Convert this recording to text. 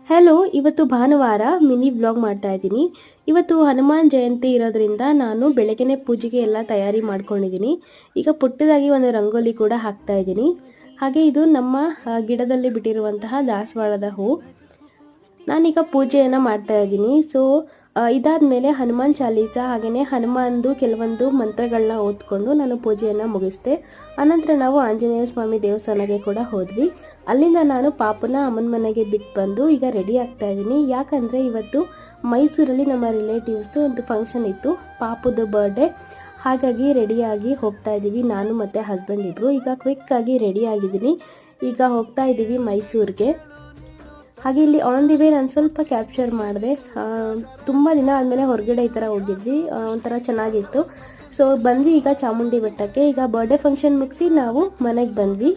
Hello, ಇವತ್ತು ಭಾನುವಾರ mini vlog ಮಾಡ್ತಾ ಇದ್ದೀನಿ. ಇವತ್ತು ಹನುಮಾನ್ ಜಯಂತಿ ಇರೋದ್ರಿಂದ ನಾನು ಬೆಳಗ್ಗೆನೆ ಪೂಜೆಗೆ ಎಲ್ಲ ತಯಾರಿ ಮಾಡ್ಕೊಂಡಿದ್ದೀನಿ. ಈಗ ಪುಟ್ಟದಾಗಿ ಒಂದು ರಂಗೋಲಿ ಕೂಡ ಹಾಕ್ತಾ ಇದ್ದೀನಿ. ಹಾಗೆ ಇದು ನಮ್ಮ ಗಿಡದಲ್ಲಿ ಬಿಟ್ಟಿರುವಂತಹ ದಾಸವಾಳದ ಹೂ. ನಾನೀಗ ಪೂಜೆಯನ್ನು ಮಾಡ್ತಾ ಇದ್ದೀನಿ. ಇದಾದ್ಮೇಲೆ ಹನುಮಾನ್ ಚಾಲೀಸ ಹಾಗೆಯೇ ಹನುಮಾನ್ದು ಕೆಲವೊಂದು ಮಂತ್ರಗಳನ್ನ ಓದ್ಕೊಂಡು ನಾನು ಪೂಜೆಯನ್ನು ಮುಗಿಸ್ದೆ. ಆನಂತರ ನಾವು ಆಂಜನೇಯ ಸ್ವಾಮಿ ದೇವಸ್ಥಾನಕ್ಕೆ ಕೂಡ ಹೋದ್ವಿ. ಅಲ್ಲಿಂದ ನಾನು ಪಾಪನ ಅಮ್ಮನ ಮನೆಗೆ ಬಿಟ್ಟು ಬಂದು ಈಗ ರೆಡಿ ಆಗ್ತಾ ಇದ್ದೀನಿ. ಯಾಕಂದರೆ ಇವತ್ತು ಮೈಸೂರಲ್ಲಿ ನಮ್ಮ ರಿಲೇಟಿವ್ಸ್ದು ಒಂದು ಫಂಕ್ಷನ್ ಇತ್ತು, ಪಾಪುದು ಬರ್ಡೇ. ಹಾಗಾಗಿ ರೆಡಿಯಾಗಿ ಹೋಗ್ತಾ ಇದ್ದೀವಿ, ನಾನು ಮತ್ತು ಹಸ್ಬೆಂಡ್ ಇಬ್ಬರು. ಈಗ ಕ್ವಿಕ್ಕಾಗಿ ರೆಡಿ ಆಗಿದ್ದೀನಿ. ಈಗ ಹೋಗ್ತಾ ಇದ್ದೀವಿ ಮೈಸೂರಿಗೆ. ಹಾಗೆ ಇಲ್ಲಿ ಆನ್ ದಿ ವೇ ನಾನು ಸ್ವಲ್ಪ ಕ್ಯಾಪ್ಚರ್ ಮಾಡಿದೆ. ತುಂಬ ದಿನ ಆದಮೇಲೆ ಹೊರಗಡೆ ಈ ಥರ ಹೋಗಿದ್ವಿ, ಒಂಥರ ಚೆನ್ನಾಗಿತ್ತು. ಬಂದ್ವಿ ಈಗ ಚಾಮುಂಡಿ ಬೆಟ್ಟಕ್ಕೆ. ಈಗ ಬರ್ಡೇ ಫಂಕ್ಷನ್ ಮುಗಿಸಿ ನಾವು ಮನೆಗೆ ಬಂದ್ವಿ.